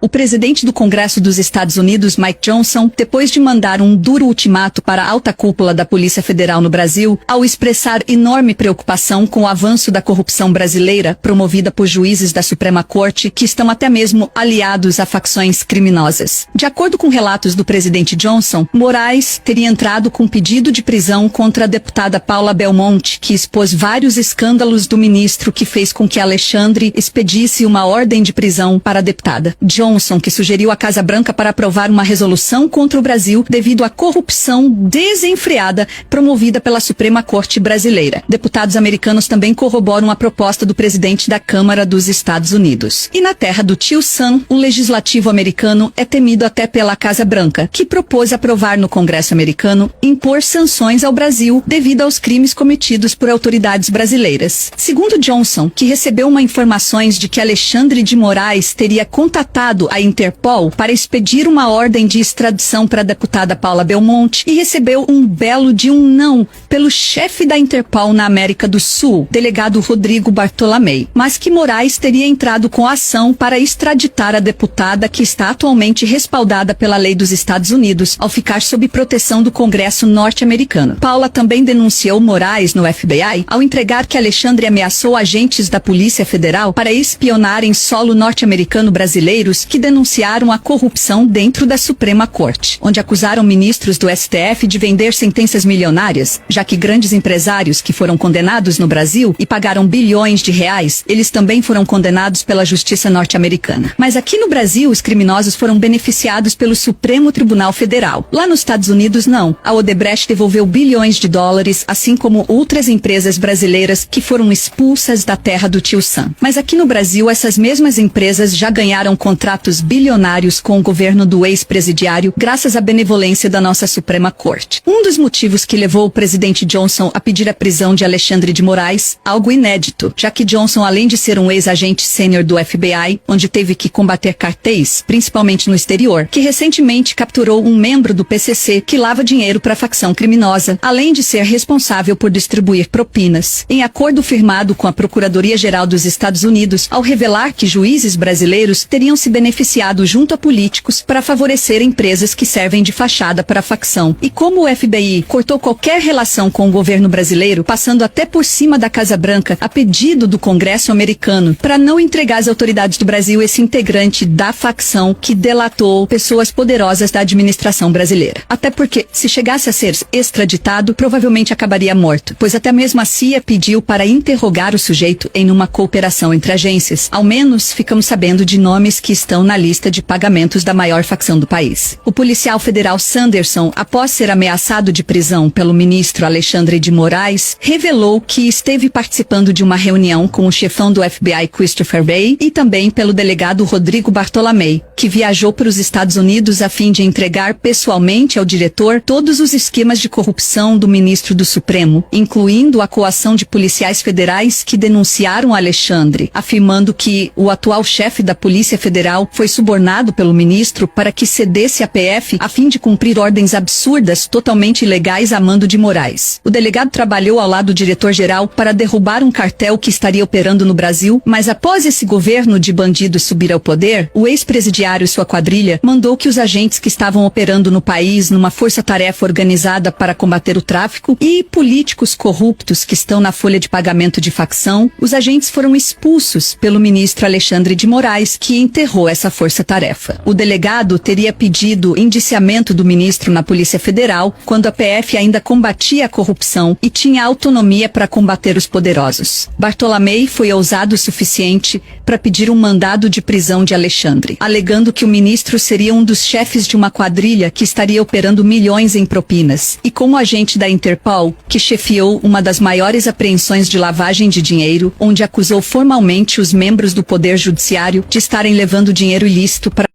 o presidente do Congresso dos Estados Unidos, Mike Johnson, depois de mandar um duro ultimato para a alta cúpula da Polícia Federal no Brasil, ao expressar enorme preocupação com o avanço da corrupção brasileira promovida por juízes da Suprema Corte que estão até mesmo aliados a facções criminosas. De acordo com relatos do presidente Johnson, Moraes teria entrado com pedido de prisão contra a deputada Paula Belmonte, que expôs vários escândalos do ministro que fez com que Alexandre expedisse uma ordem de prisão para a deputada. Johnson, que sugeriu à Casa Branca para aprovar uma resolução contra o Brasil devido à corrupção desenfreada promovida pela Suprema Corte brasileira. Deputados americanos também corroboram a proposta do presidente da Câmara dos Estados Unidos. E na terra do tio Sam, o legislativo americano é temido até pela Casa Branca, que propôs aprovar no Congresso americano impor sanções ao Brasil devido aos crimes cometidos por autoridades brasileiras. Segundo Johnson, que recebeu informações de que Alexandre de Moraes teria contatado a Interpol para expedir uma ordem de extradição para a deputada Paula Belmonte e recebeu um belo de um não pelo chefe da Interpol na América do Sul, delegado Rodrigo Bartolomei, mas que Moraes teria entrado com a ação para extraditar a deputada que está atualmente respaldada pela lei dos Estados Unidos ao ficar sob proteção do Congresso norte-americano. Paula também denunciou Moraes no FBI ao entregar que Alexandre ameaçou agentes da Polícia Federal para espionar em solo norte-americano brasileiros que denunciaram a corrupção dentro da Suprema Corte, onde acusaram ministros do STF de vender sentenças milionárias, já que grandes empresários que foram condenados no Brasil e pagaram bilhões de reais, eles também foram condenados pela justiça norte-americana. Mas aqui no Brasil, os criminosos foram beneficiados pelo Supremo Tribunal Federal. Lá nos Estados Unidos, não. A Odebrecht devolveu bilhões de dólares, assim como outras empresas brasileiras que foram expulsas da terra do tio Sam. Mas aqui no Brasil, essas mesmas empresas já ganharam contratos bilionários com o governo do ex-presidiário, graças à benevolência da nossa Suprema Corte. Um dos motivos que levou o presidente Johnson a pedir a prisão de Alexandre de Moraes, algo inédito, já que Johnson, além de ser um ex-agente sênior do FBI, onde teve que combater cartéis, principalmente no exterior, que recentemente capturou um membro do PCC que lava dinheiro para a facção criminosa, além de ser responsável por distribuir propinas. Em acordo firmado com a Procuradoria-Geral dos Estados Unidos, ao revelar que juízes brasileiros teriam se beneficiado junto a políticos para favorecer empresas que servem de fachada para a facção. E como o FBI cortou qualquer relação com o governo brasileiro, passando até por cima da Casa Branca a pedido do Congresso americano para não entregar às autoridades do Brasil esse integrante da facção que delatou pessoas poderosas da administração brasileira. Até porque, se chegasse a ser extraditado, provavelmente acabaria morto, pois até mesmo a CIA pediu para interrogar o sujeito em uma cooperação entre agências. Ao menos, ficamos sabendo de nomes que estão na lista de pagamentos da maior facção do país. O policial federal Sanderson, após ser ameaçado de prisão pelo ministro Alexandre de Moraes, revelou que esteve participando de uma reunião com o chefão do FBI Christopher Wray e também pelo delegado Rodrigo Bartolomei, que viajou para os Estados Unidos a fim de entregar pessoalmente ao diretor todos os esquemas de corrupção do ministro do Supremo, incluindo a coação de policiais federais que denunciaram Alexandre, afirmando que o atual chefe da Polícia Federal foi subornado pelo ministro para que cedesse à PF a fim de cumprir ordens absurdas totalmente ilegais a mando de Moraes. O delegado trabalhou ao lado do diretor-geral para derrubar um cartel que estaria operando no Brasil, mas após esse governo de bandidos subir ao poder, o ex-presidiário e sua quadrilha mandou que os agentes que estavam operando no país numa força-tarefa organizada para combater o tráfico e políticos corruptos que estão na folha de pagamento de facção, os agentes foram expulsos pelo ministro Alexandre de Moraes, que enterrou essa força-tarefa. O delegado teria pedido indiciamento do ministro na Polícia Federal quando a PF ainda combatia a corrupção e tinha autonomia para combater os poderosos. Bartolomei foi ousado o suficiente para pedir um mandado de prisão de Alexandre, alegando que o ministro seria um dos chefes de uma quadrilha que estaria operando milhões em propinas, e como agente da Interpol, que chefiou uma das maiores apreensões de lavagem de dinheiro, onde acusou formalmente os membros do Poder Judiciário de estarem levando dinheiro ilícito para